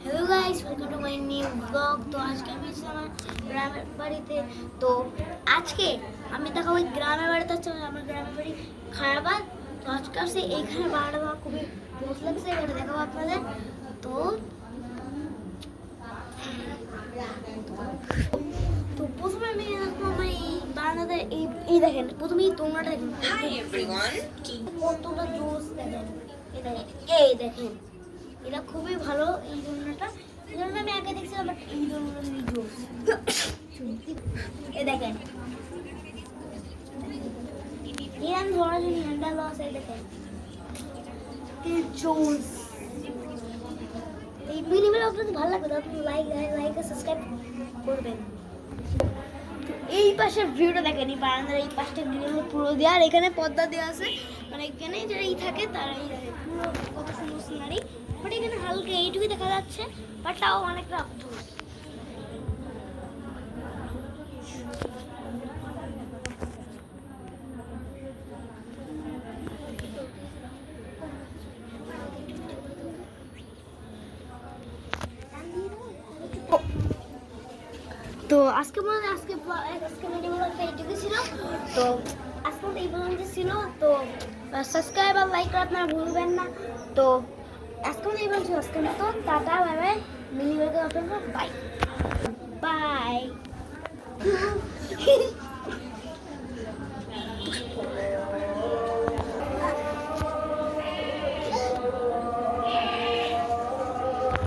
Hello guys, welcome to my new blog. তো আজকে আমি এসেছি আমার গ্রামের বাড়িতে। তো আজকে আমি দেখাবো ওই গ্রামের বাড়িতে হচ্ছে আমার গ্রামের বাড়ি খারাবাদ। তো আজকে আসছে এইখানে বাড়াটা আমার খুবই মজা লাগছে, এটা দেখাবো আপনাদের। তো তো প্রথমে আমি দেখবো আমার এই বারান্দাতে এই দেখেন, প্রথমে এই তোমরাটা দেখেন। হাই এভরিওয়ান, কতটা জোস দেখেন। এই দেখেন, এটা খুবই ভালো এই দোলনাটা। এই দোলনা আমি আগে দেখছিলাম, বাট এই দোলনাটা খুবই জোস। এ দেখেন, হিরান ধরার জন্য হ্যান্ডেল আছে, দেখেন কি জোস। এই মিনিমাল আপনাদের ভালো লাগবে, আপনি লাইক আর সাবস্ক্রাইব করবেন। এই পাশের ভিউটা দেখেন, এই বারান্দার এই পাশটা গ্রিল পুরো দেওয়া, আর এখানে পর্দা দেওয়া আছে, মানে এখানে যারা এই থাকে তারা এই দেখে পুরো কত সুন্দর সিনারি। বাট এখানে হালকা এইটুকুই দেখা যাচ্ছে, বাট তাও অনেকটা অদ্ভুত। তো আজকে ভিডিও এইটুকু ছিল। তো আজকে এই পর্যন্ত ছিল। তো সাবস্ক্রাইব আর লাইক করে আপনারা ভুলবেন না। তো আজকে এই পর্যন্ত, আজকের মতো tata, bye bye. Mini bye bye.